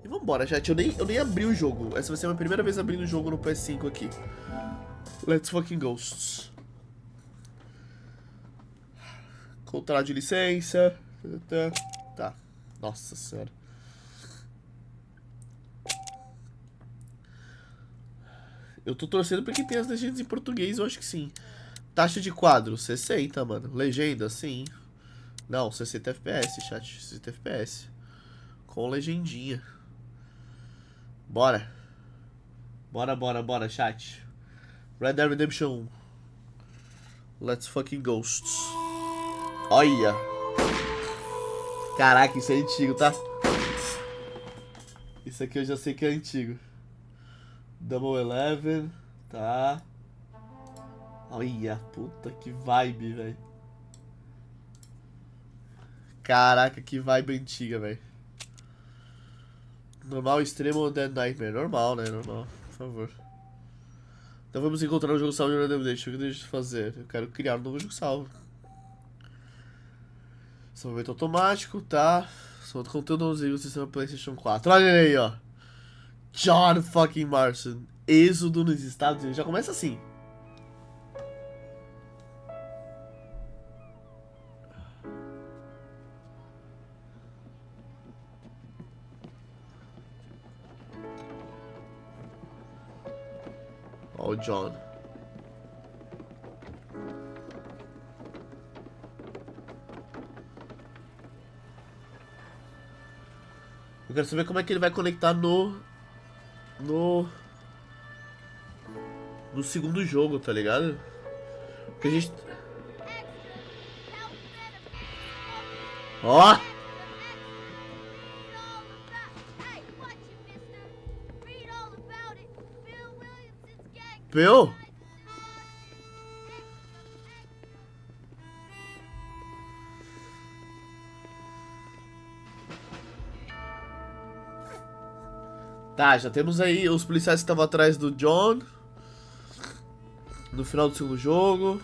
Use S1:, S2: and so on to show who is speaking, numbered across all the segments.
S1: E vambora, chat. Eu nem abri o jogo. Essa vai ser a minha primeira vez abrindo o jogo no PS5 aqui. Let's fucking ghosts. Contrato de licença. Tá. Nossa senhora. Eu tô torcendo pra que tenha as legendas em português, eu acho que sim. Taxa de quadro, 60, mano. Legenda, sim. Não, 60 FPS, chat. 60 FPS. Com legendinha. Bora. Bora, chat. Red Dead Redemption 1. Let's fucking ghosts. Olha. Caraca, isso é antigo, tá? Isso aqui eu já sei que é antigo. Double Eleven. Tá. Olha, puta que vibe, velho. Caraca, que vibe antiga, velho. Normal, extremo ou Dead Nightmare? Normal, né? Normal, por favor. Então vamos encontrar um jogo salvo de Red Dead Redemption. O que eu deixo de fazer? Eu quero criar um novo jogo salvo. Salvamento automático, tá. Salvamento conteúdo no sistema PlayStation 4. Olha ele aí, ó. John fucking Marston. Êxodo nos Estados Unidos. Já começa assim. Ó o John. Eu quero saber como é que ele vai conectar no segundo jogo, tá ligado? Porque a gente... Ó! Bill? Tá, já temos aí os policiais que estavam atrás do John no final do segundo jogo.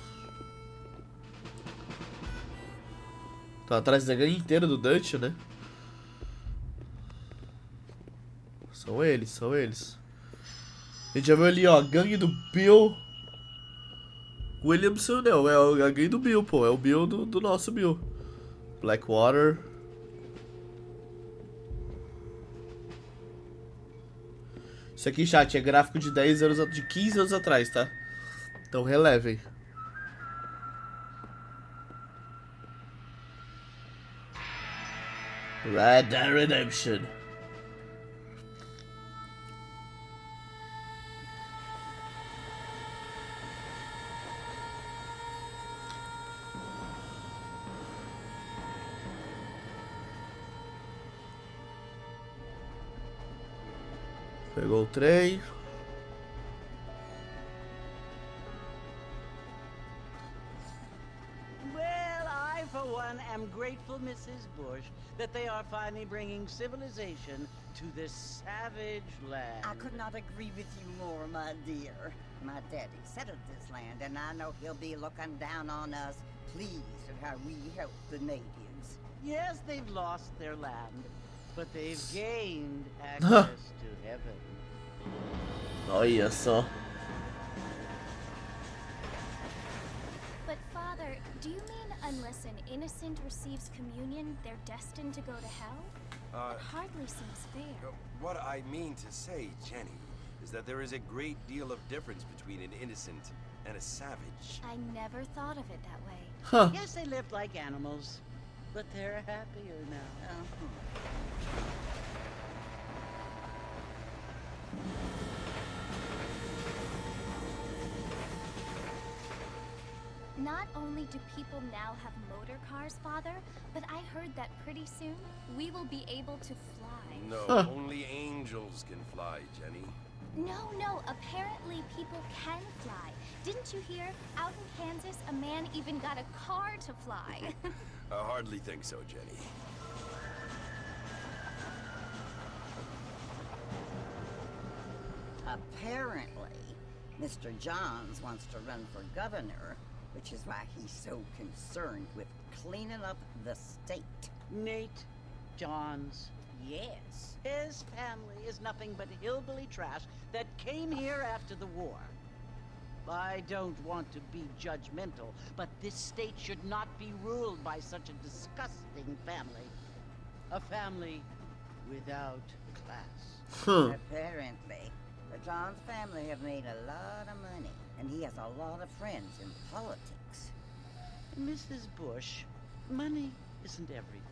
S1: Estão atrás da gangue inteira do Dutch, né? São eles. A gente já viu ali, ó, gangue do Bill Williamson, não, é a gangue do Bill, pô. É o Bill do nosso Bill. Blackwater. Isso aqui, chat, é gráfico de 10 anos, de 15 anos atrás, tá? Então relevem. Red Dead Redemption. Pegou o trem.
S2: Well, I, for one, am grateful, Mrs. Bush, that they are finally bringing civilization to this savage land.
S3: I could not agree with you more, my dear. My daddy settled this land, and I know he'll be looking down on us, pleased at how we help the natives.
S2: Yes, they've lost their land, but they've gained access to heaven.
S1: Olha só.
S4: But Father, do you mean unless an innocent receives communion, they're destined to go to hell? It hardly seems fair.
S5: What I mean to say, Jenny, is that there is a great deal of difference between an innocent and a savage.
S4: I never thought of it that way.
S1: Huh.
S2: Yes, they lived like animals, but they're happier now.
S4: Not only do people now have motor cars, Father, but I heard that pretty soon we will be able to fly.
S5: No, only angels can fly, Jenny.
S4: No, apparently people can fly. Didn't you hear? Out in Kansas, a man even got a car to fly.
S5: I hardly think so, Jenny.
S3: Apparently, Mr. Johns wants to run for governor, which is why he's so concerned with cleaning up the state.
S2: Nate Johns Yes. His family is nothing but hillbilly trash that came here after the war. I don't want to be judgmental, but this state should not be ruled by such a disgusting family. A family without class.
S3: Apparently. But John's family have made a lot of money, and he has a lot of friends in politics.
S2: Mrs. Bush, money isn't everything.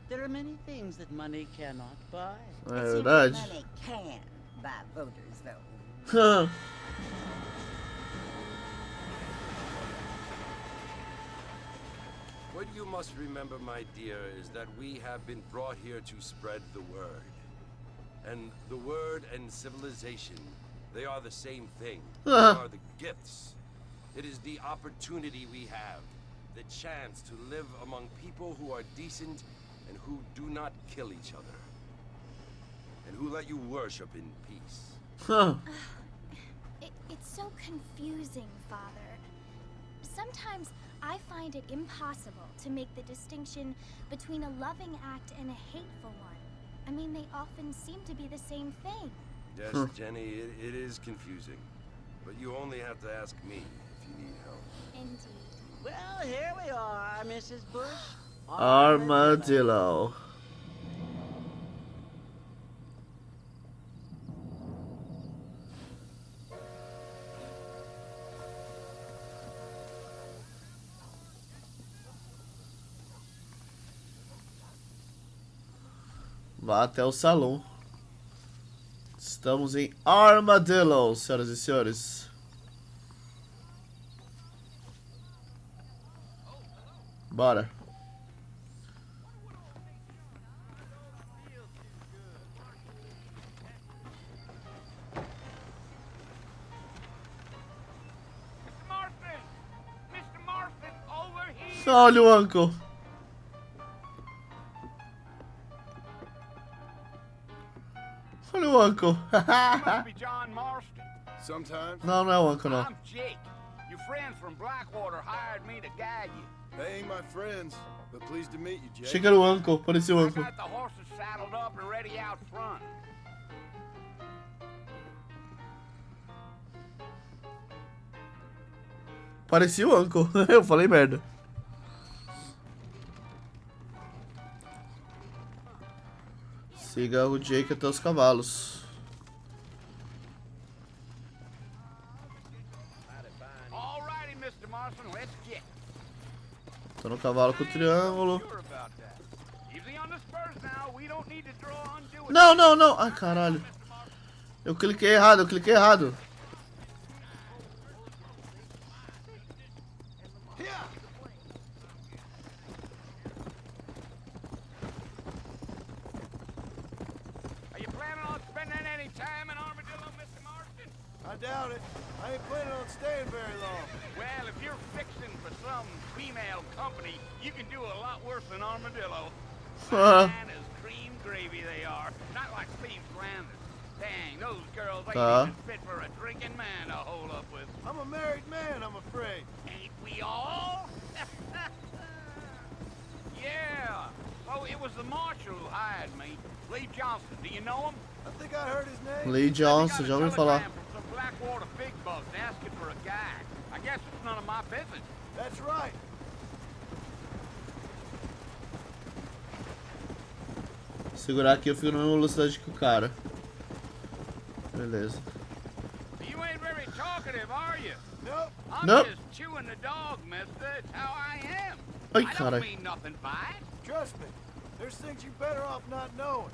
S2: There are many things that money cannot buy.
S1: É
S3: It seems
S1: verdade.
S3: that money can buy voters, though.
S5: What you must remember, my dear, is that we have been brought here to spread the word. And the word and civilization, they are the same thing. They are the gifts. It is the opportunity we have, the chance to live among people who are decent and who do not kill each other. And who let you worship in peace.
S4: It's so confusing, Father. Sometimes I find it impossible to make the distinction between a loving act and a hateful one. I mean, they often seem to be the same thing.
S5: Yes, Jenny, it is confusing. But you only have to ask me if you need help.
S4: Indeed.
S2: Well, here we are, Mrs. Bush.
S1: Armadillo. Vá até o salão. Estamos em Armadillo, senhoras e senhores. Bora.
S6: Mr. Marston, over here!
S1: Olha o uncle. Olha o uncle.
S6: Must be John Marston.
S5: Sometimes
S1: Não, não é o uncle, não.
S6: I'm Jake. Your friends from Blackwater hired me to guide you.
S5: they ain't my friends, but pleased to meet you, Jake.
S1: Achei que era o uncle, parecia o
S6: I
S1: uncle.
S6: got the horses saddled up and ready out front.
S1: Parecia o uncle. Eu falei merda. Siga o Jake até os cavalos.
S6: Alrighty, Mr. Marston, let's get.
S1: Tô no cavalo com o triângulo.
S6: Sure about that. Easy on the spurs now. We don't need to draw undue.
S1: Não, não, não. Ai, caralho. Eu cliquei errado, eu cliquei errado.
S6: Are you planning on spending any time in Armadillo, Mr. Marston?
S5: I doubt it. I ain't planning on staying very long.
S6: Well, if you're fixing for some female company, you can do a lot worse than Armadillo. Fine as cream gravy they are. Not like Steve Flanders. Dang, those girls ain't even fit for a drinking man to hold up with.
S5: I'm a married man, I'm afraid.
S6: Ain't we all? Yeah. Oh, it was the marshal who hired me. Lee Johnson, do you know him?
S5: I think I heard his name.
S1: Lee Johnson, já ouvi falar.
S6: From some Blackwater big bugs asking for a guy. I guess it's none of my business.
S5: That's right.
S1: Segurar aqui eu fico na mesma velocidade que o cara. Beleza.
S6: You ain't very talkative, are you?
S5: Nope.
S6: I'm
S1: Nope.
S6: just chewing the dog, mister. It's how I am.
S1: Ai,
S6: I don't
S1: carai.
S6: mean nothing by it.
S5: Trust me. There's things you better off not knowing.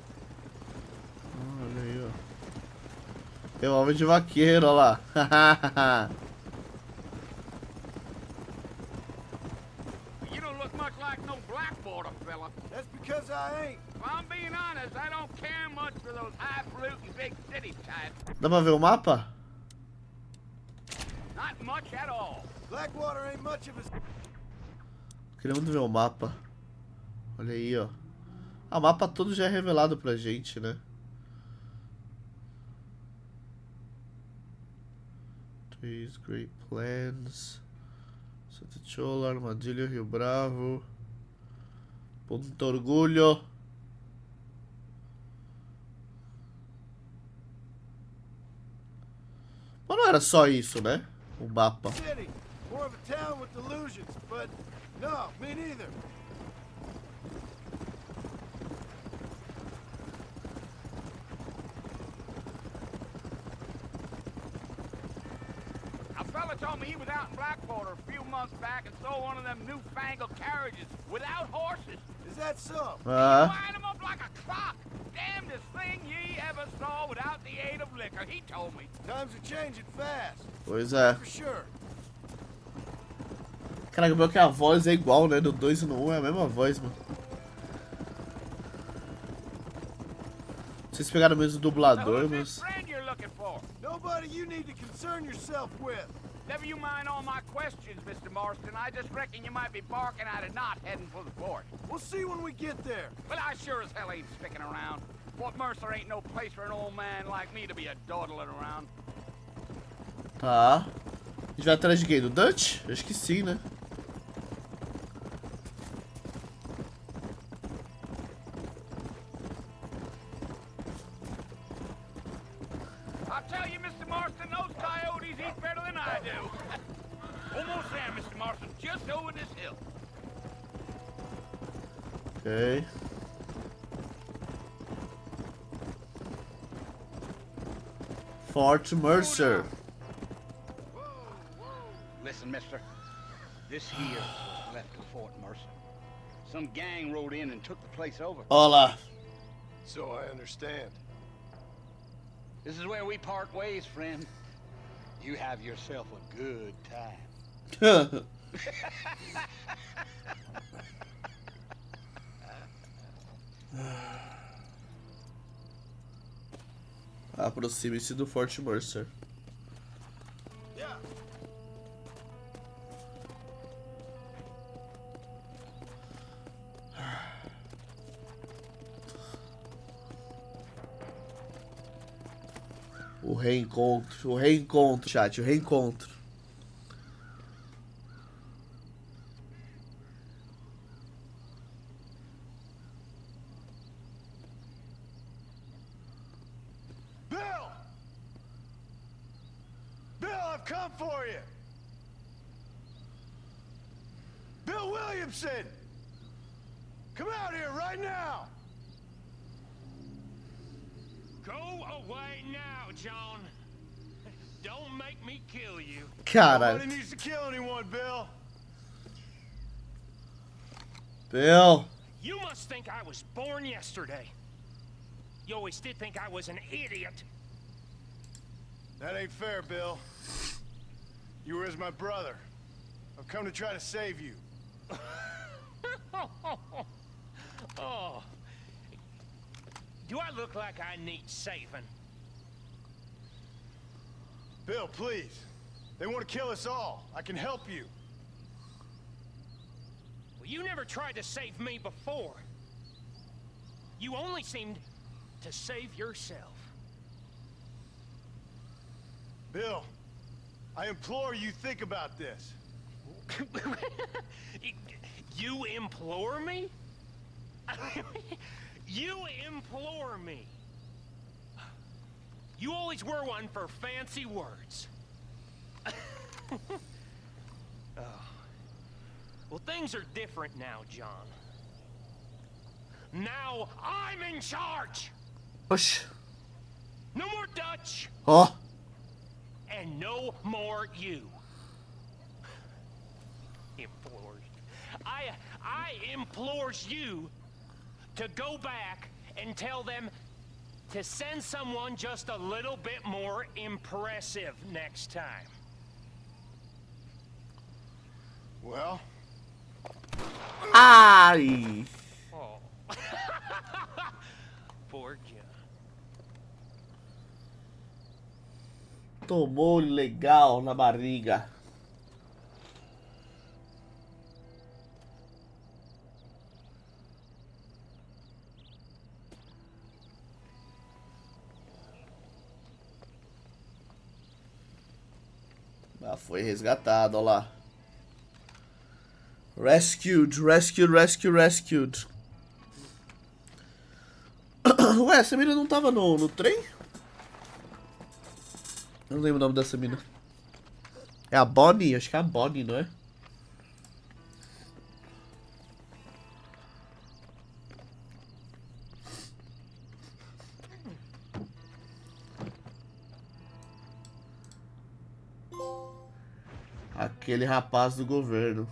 S1: Olha aí, ó. Revólver de vaqueiro, olha lá.
S6: You don't look much like no Blackwater fella.
S5: That's because I ain't.
S6: If I'm being honest, I don't care much for those highfalutin big city types.
S1: Dá pra ver o mapa?
S6: Not much at all.
S5: Blackwater ain't much of a...
S1: Queria muito ver o mapa. Olha aí, ó. Ah, o mapa todo já é revelado pra gente, né? Trees, Great Plains, Santa Chola, Armadilho, Rio Bravo, Ponto Orgulho. Mas não era só isso, né? O mapa.
S7: City, more of a town with delusions, but no, me neither.
S6: A fella told me he was out in Blackwater a few months back and saw one of them newfangled carriages without horses.
S7: Is that so?
S6: Wind 'em up like a clock. Damnedest thing ye ever saw without the aid of liquor, he told me.
S7: Times are changing fast,
S1: Pois é.
S7: for sure.
S1: Caraca, meu que a voz é igual, né? Do 2 e no 1 é a mesma voz, mano. Vocês pegaram o mesmo dublador, mas...
S6: Friend you're looking for?
S7: Nobody you need to concern yourself with.
S6: Never you mind all my questions, Mr. Marston. I just reckon you might be barking at a knot heading for the fort.
S7: We'll see when we get there.
S6: Well, I sure as hell ain't sticking around. Fort Mercer ain't no place for an old man like me to be a dawdling around.
S1: Tá. A gente vai atrás de quem? Do Dutch? Acho que sim, né?
S6: I'll tell you, Mr. Marston, those coyotes eat better than I do. Almost there, Mr. Marston, just over this hill.
S1: Ok. Fort Mercer.
S6: Listen, mister. This here left of Fort Mercer. Some gang rode in and took the place over.
S1: Olá.
S7: So I understand.
S6: This is where we part ways, friend. You have yourself a good time.
S1: Aproxime-se do Fort Mercer.
S7: Yeah.
S1: O reencontro, chat, o reencontro.
S7: Bill! Bill, I've come for you! Bill Williamson! Come out here right now!
S8: Go away now, John. Don't make me kill you.
S1: Caralho.
S7: Nobody needs to kill anyone, Bill.
S1: Bill.
S8: You must think I was born yesterday. You always did think I was an idiot.
S7: That ain't fair, Bill. You were as my brother. I've come to try to save you.
S8: Oh. Do I look like I need saving?
S7: Bill, please. They want to kill us all. I can help you.
S8: Well, you never tried to save me before. You only seemed to save yourself.
S7: Bill, I implore you think about this.
S8: You implore me? You implore me. You always were one for fancy words. Oh. Well, things are different now, John. Now I'm in charge.
S1: Oxi.
S8: No more Dutch.
S1: Ó.
S8: And no more you. Implores. I implores you to go back and tell them to send someone just a little bit more impressive next time.
S7: Well,
S1: Ai.
S8: Oh. Poor John.
S1: Tomou legal na barriga. Ah, foi resgatado, ó lá. Rescued. Ué, essa menina não tava no trem? Eu não lembro o nome dessa mina. É a Bonnie? Acho que é a Bonnie, não é? Aquele rapaz do governo.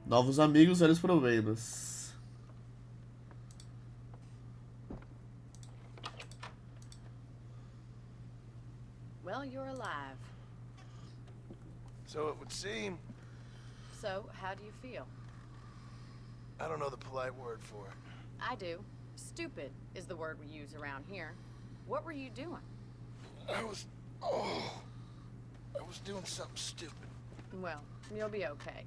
S1: Novos amigos, velhos problemas.
S9: Well, you're alive.
S7: So it would seem.
S9: So, how do you feel?
S7: I don't know the polite word for it.
S9: I do. Stupid is the word we use around here. What were you doing?
S7: I was doing something stupid.
S9: Well, you'll be okay.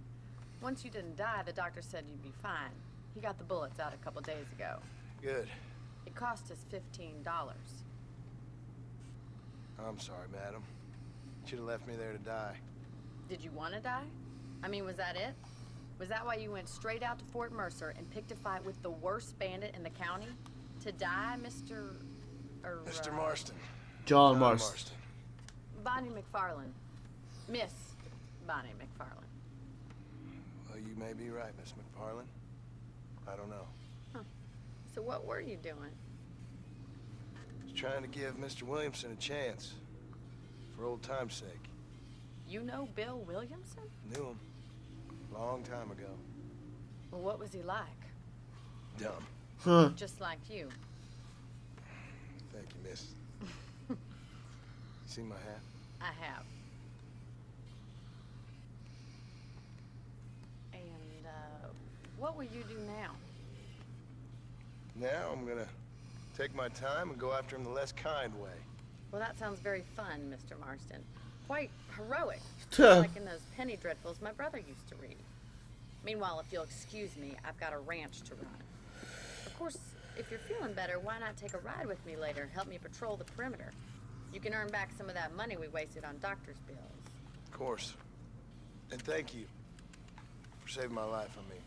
S9: Once you didn't die, the doctor said you'd be fine. He got the bullets out a couple days ago.
S7: Good.
S9: It cost us $15.
S7: I'm sorry, madam. Should have left me there to die.
S9: Did you want to die? I mean, was that it? Was that why you went straight out to Fort Mercer and picked a fight with the worst bandit in the county? To die, Mr.
S7: Mr. Marston.
S1: John Marston.
S9: Bonnie McFarlane. Miss Bonnie McFarlane.
S7: Well, you may be right, Miss McFarlane. I don't know.
S9: So what were you doing?
S7: Just trying to give Mr. Williamson a chance. For old time's sake.
S9: You know Bill Williamson?
S7: Knew him. Long time ago.
S9: Well, what was he like?
S7: Dumb.
S1: Huh.
S9: Just like you.
S7: Thank you, miss. You see my hat?
S9: I have. And, what will you do now?
S7: Now I'm gonna take my time and go after him the less kind way.
S9: Well, that sounds very fun, Mr. Marston. Quite heroic.
S1: Tuh.
S9: Like in those penny dreadfuls my brother used to read. Meanwhile, if you'll excuse me, I've got a ranch to run. Of course, if you're feeling better, why not take a ride with me later? Help me patrol the perimeter. You can earn back some of that money we wasted on doctor's bills.
S7: Of course. And thank you for saving my life, I mean.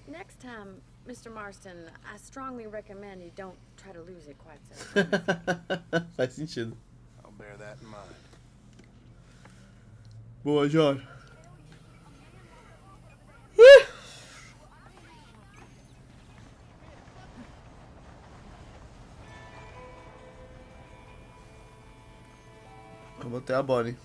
S9: Next time, Mr. Marston, I strongly recommend you don't try to lose it quite so fast.
S1: Faz sentido.
S7: I'll bear that in mind.
S1: Boa, John. Vamos até a Bonnie.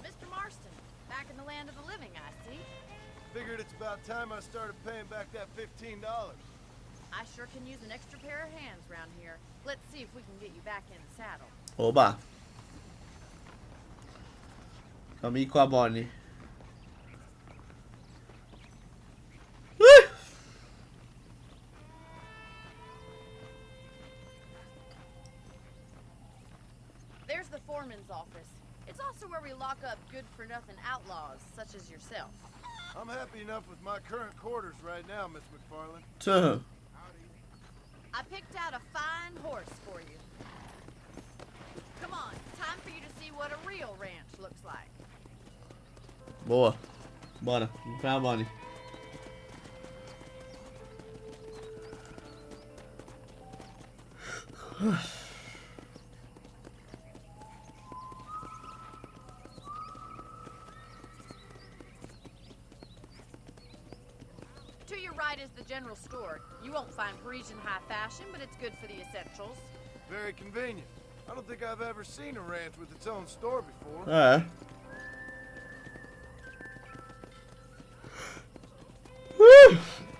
S9: Mr. Marston, back in the land of the living, I see.
S7: Figured it's about time I started paying back that $15.
S9: I sure can use an extra pair of hands around here. Let's see if we can get you back in the saddle.
S1: Oba. Vamos ir com a Bonnie.
S9: There's the foreman's office. It's also where we lock up good-for-nothing outlaws, such as yourself.
S7: I'm happy enough with my current quarters right now, Miss McFarlane.
S1: Tuh.
S9: I picked out a fine horse for you. Come on, time for you to see what a real ranch looks like.
S1: Boa. Bora. Vamos pra Bonnie.
S9: To your right is the general store. You won't find Parisian high fashion, but it's good for the essentials.
S7: Very convenient. I don't think I've ever seen a ranch with its own store before.
S1: É.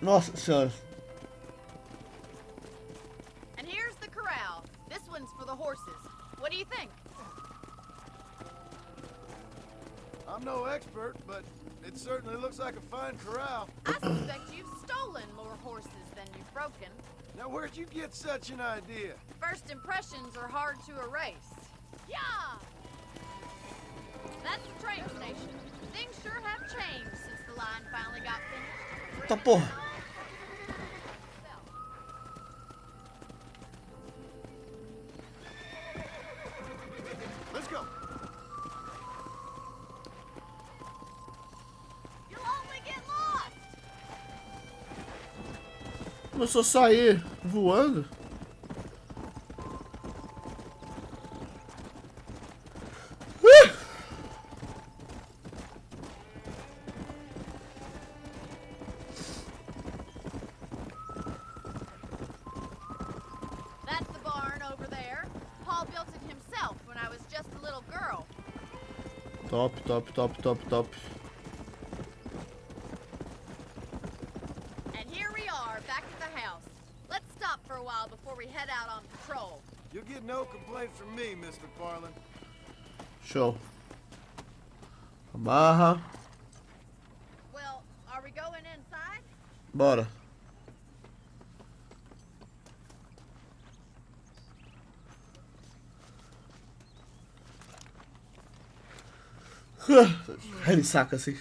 S1: Nossa senhora.
S9: And here's the corral. This one's for the horses. What do you think?
S7: I'm no expert, but it certainly looks like a fine corral.
S9: I suspect you've stolen more horses than you've broken.
S7: Now, where'd you get such an idea?
S9: First impressions are hard to erase. Yeah! That's the train station. Things sure have changed since the line finally got finished.
S1: Tá porra.
S7: Let's go.
S1: Começou a sair voando.
S9: That's the barn over there. Paul built it himself when I was just a little girl.
S1: Top, top, top, top, top.
S9: And here we are, back at the house. Let's stop for a while before we head out on patrol.
S7: You'll get no complaints from me, Miss McFarland.
S1: Show. Amarra.
S9: Well, are we going inside?
S1: Bora. Ele saca assim.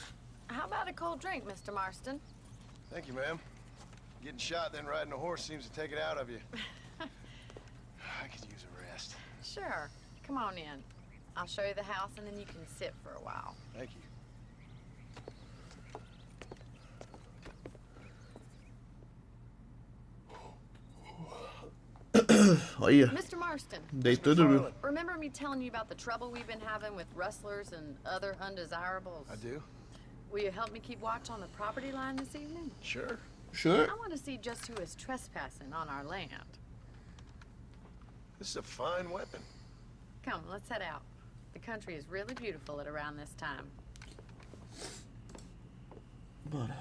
S9: How about a cold drink, Mr. Marston?
S7: Thank you, ma'am. Getting shot then riding a horse seems to take it out of you. I could use a rest.
S9: Sure. Come on in. I'll show you the house and then you can sit for a while.
S7: Thank you.
S1: Olha.
S9: Mr. Marston,
S1: Deitou e dormiu.
S9: remember me telling you about the trouble we've been having with rustlers and other undesirables?
S7: I do?
S9: Will you help me keep watch on the property line this evening?
S7: Sure.
S1: Sure.
S9: I want to see just who is trespassing on our land.
S7: This is a fine weapon.
S9: Come, let's head out. The country is really beautiful at around this time.
S1: Bora.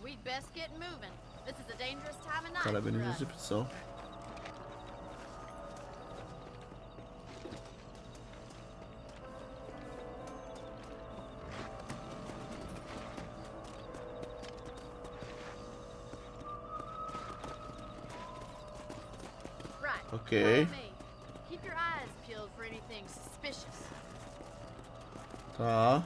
S9: We'd best get moving. This is a dangerous time of night.
S1: Carabina
S9: for
S1: de
S9: us.
S1: exibição.
S9: Right.
S1: Ok.
S9: follow me. Keep your eyes peeled for anything suspicious.
S1: Tá.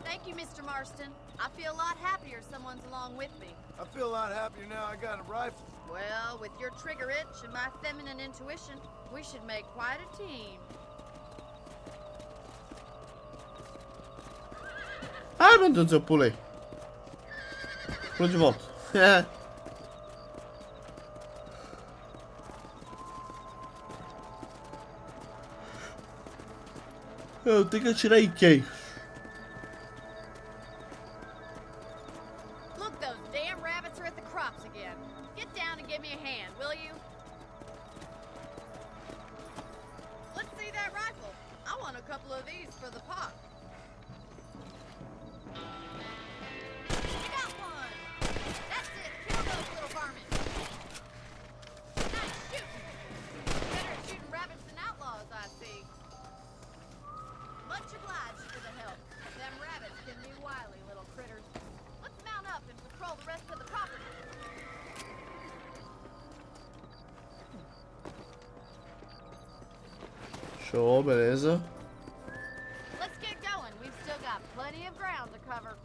S9: Thank you, Mr. Marston. I feel a lot happier someone's along with me.
S7: I feel a lot happier now I got a rifle.
S9: Well, with your trigger itch and my feminine intuition, we should make quite a team.
S1: Ai, meu Deus, eu pulei. Pulei de volta. Eu tenho que atirar em quem?
S9: Look, those damn rabbits are at the crops again. Get down and give me a hand, will you? Let's see that rifle. I want a couple of these for the pot. You got one. That's it. Kill those little varmints. Nice shooting. Better at shooting rabbits than outlaws, I see. Much obliged for the help. Them rabbits can be wily little critters. Let's mount up and patrol the rest of the property.
S1: Show, beleza.
S9: Let's get going. We've still got plenty of ground to cover.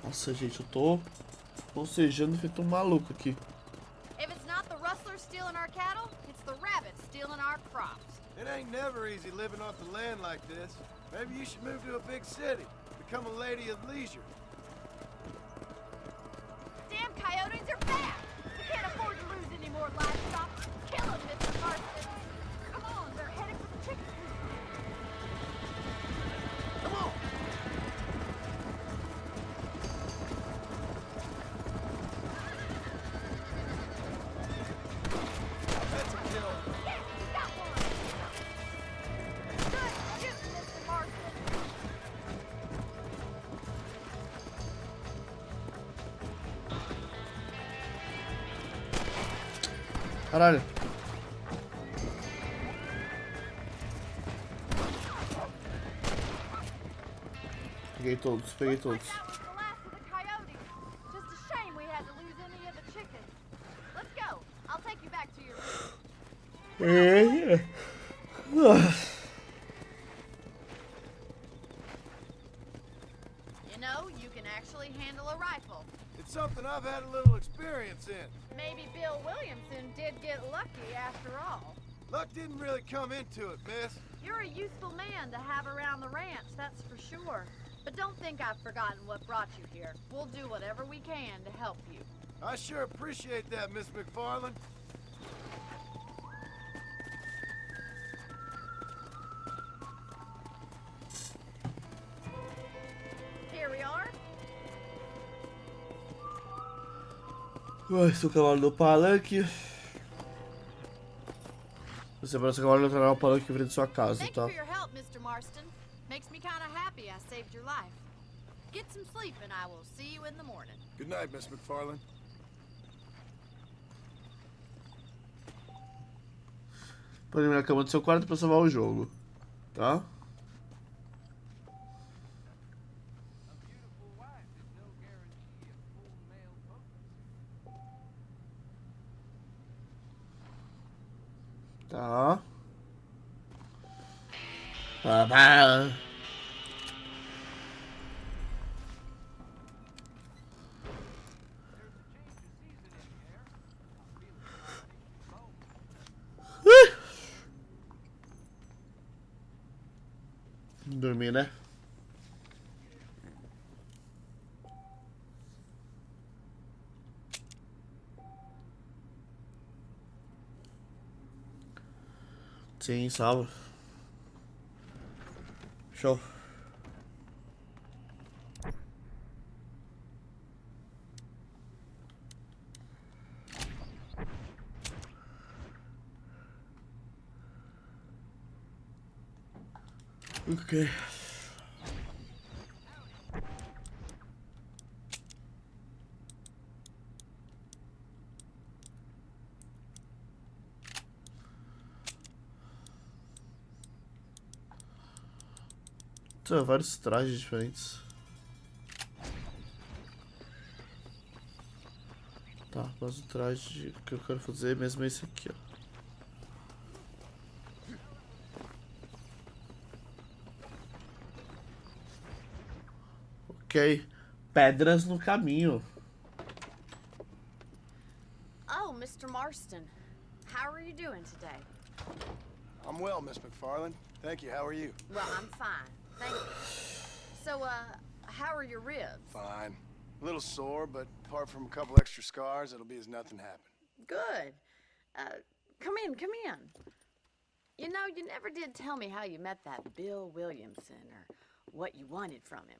S1: Nossa, gente, eu tô bocejando feito um maluco aqui.
S9: If it's not the rustlers stealing our cattle, it's the rabbits stealing our crops.
S7: It ain't never easy living off the land like this. Maybe you should move to a big city. Become a lady of leisure.
S9: Damn coyotes are back! We can't afford to lose any more livestock. Kill them, Mr. Marston. Come on, they're headed for the chicken coop.
S7: Come on! That's a kill.
S9: Yeah, you got one! Good shooting, Mr. Marston.
S1: Caralho. Peguei todos, peguei
S9: Looks like
S1: todos.
S9: that was the last of the coyotes. Just a shame we had to lose any of the chickens. Let's go. I'll take you back to your room. You know, you can actually handle a rifle.
S7: It's something I've had a little experience in.
S9: Maybe Bill Williamson did get lucky after all.
S7: Luck didn't really come into it, miss.
S9: You're a useful man to have around the ranch, that's for sure. But don't think I've forgotten what brought you here. We'll do whatever we can to help you.
S7: I sure appreciate that, Miss McFarland.
S9: Here we are.
S1: Ai, seu cavalo no palanque. Você para seu cavalo entrar no palanque em frente de sua casa,
S9: Thank
S1: tá?
S9: you for your help, Mr. Marston. Makes me kind of happy I saved your life. Get some sleep and I will see you in the morning.
S7: Good night, Miss McFarland.
S1: Pode ir na cama do seu quarto pra salvar o jogo, tá? Tá. Babá. Dormir, né? Sim, salva. Show. Ok. Tem vários trajes diferentes. Tá, mas o traje que eu quero fazer mesmo é esse aqui, ó. Ok. Pedras no caminho.
S9: Oh, Mr. Marston. How are you doing today?
S7: I'm well, Miss McFarland. Thank you. How are you?
S9: Well, I'm fine. Thank you. So, how are your ribs?
S7: Fine. A little sore, but apart from a couple extra scars, it'll be as nothing happened.
S9: Good. Come in, come in. You know, you never did tell me how you met that Bill Williamson or what you wanted from him.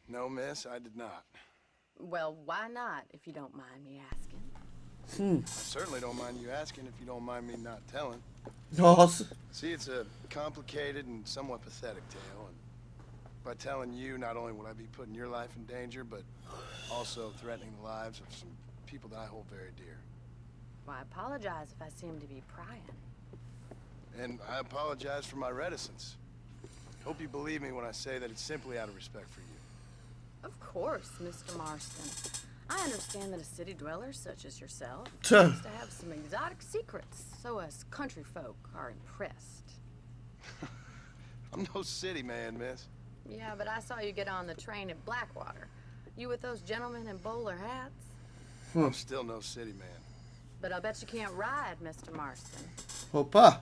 S7: No, miss, I did not.
S9: Well, why not, if you don't mind me asking?
S7: I certainly don't mind you asking if you don't mind me not telling.
S1: Nossa.
S7: See, it's a complicated and somewhat pathetic tale, and by telling you, not only will I be putting your life in danger, but also threatening the lives of some people that I hold very dear.
S9: Well, I apologize if I seem to be prying.
S7: And I apologize for my reticence. Hope you believe me when I say that it's simply out of respect for you.
S9: Of course, Mr. Marston. I understand that a city dweller such as yourself
S1: Tuh.
S9: needs to have some exotic secrets, so us country folk are impressed.
S7: I'm no city man, miss.
S9: Yeah, but I saw you get on the train at Blackwater. You with those gentlemen in bowler hats?
S7: I'm still no city man.
S9: But I bet you can't ride, Mr. Marston.
S1: Opa.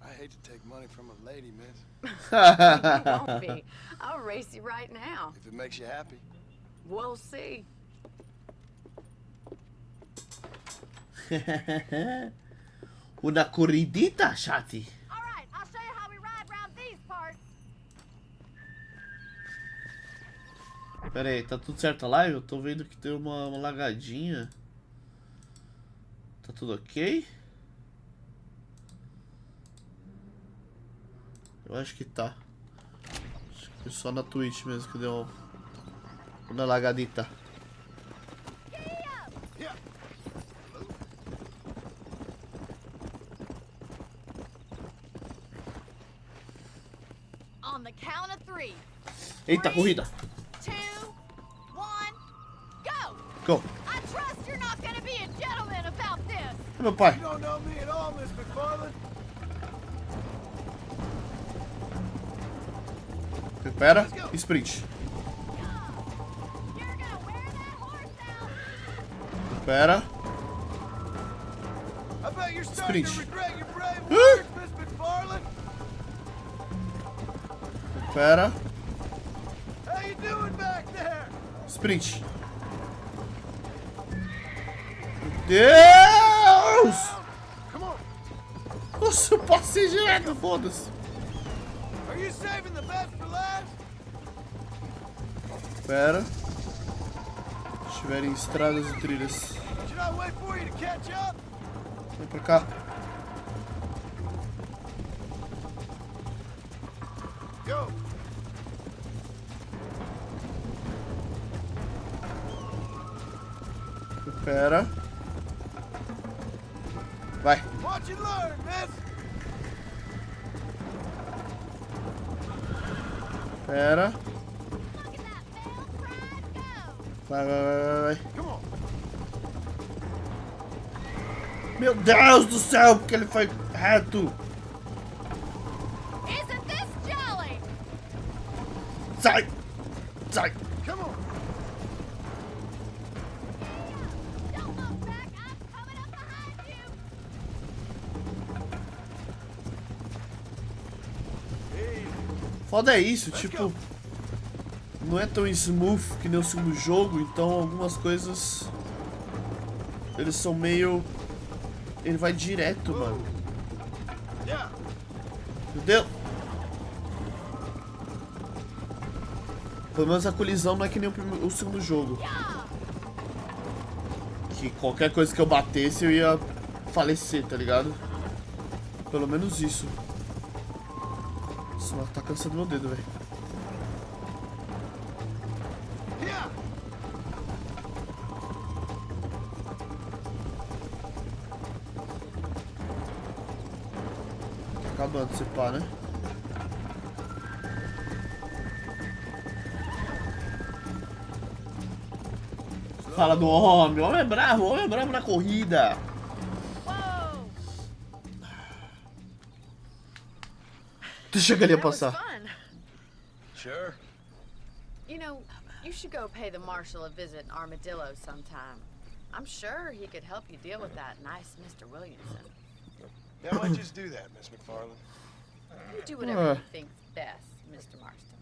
S7: I hate to take money from a lady, miss.
S9: You won't be. I'll race you right now.
S7: If it makes you happy.
S9: We'll see.
S1: Una corridita, chati.
S9: All right, I'll show you how we ride around these parts.
S1: Pera aí, tá tudo certo a live? Eu tô vendo que tem uma lagadinha. Tá tudo ok? Eu acho que tá. Acho que foi só na Twitch mesmo que deu uma lagadita.
S9: On the count of 3.
S1: Eita, corrida!
S9: 2, 1, go!
S1: Go!
S9: I trust you're not gonna be a gentleman about this.
S1: Meu pai!
S7: You don't know me at all, Miss McFarland.
S1: Prepara, sprint.
S9: You're gonna wear that horse out.
S1: Prepara.
S7: I bet you're starting
S1: Sprint.
S7: to regret your brave words, Miss McFarland.
S1: Pera.
S7: How you doing back there?
S1: Sprint. Deus!
S7: Come on.
S1: Nossa, eu passei direto, foda-se.
S7: Are you saving the best for last?
S1: Pera. Estiverem estradas e trilhas.
S7: Should I wait for you to catch up?
S1: Vem pra cá.
S7: Go.
S1: Pera. Vai.
S7: Watch and learn, miss.
S1: Pera.
S4: Look at that, fail, pride, go!
S1: Vai.
S7: Come on.
S1: Meu Deus do céu, porque ele foi reto.
S4: Isn't this jolly?
S1: Sai. Sai.
S7: Come on.
S4: Don't look back, I'm coming up behind you!
S1: Foda é isso, tipo, não é tão smooth que nem o segundo jogo, então algumas coisas eles são meio, ele vai direto, mano.
S7: Yeah.
S1: Meu Deus. Pelo menos a colisão não é que nem o segundo jogo, que qualquer coisa que eu batesse eu ia falecer, tá ligado? Pelo menos isso. Nossa, tá cansando meu dedo, velho.
S7: Yeah.
S1: Tá acabando, se pá, né? Fala do homem. O homem é bravo na corrida.
S9: Whoa!
S1: Deixa que ele ia
S9: That was
S1: passar.
S9: fun.
S7: Sure.
S9: You know, you should go pay the marshal a visit in Armadillo sometime. I'm sure he could help you deal with that nice Mr. Williamson.
S7: Yeah, I might just do that, Miss McFarland.
S9: You do whatever you think's best, Mr. Marston.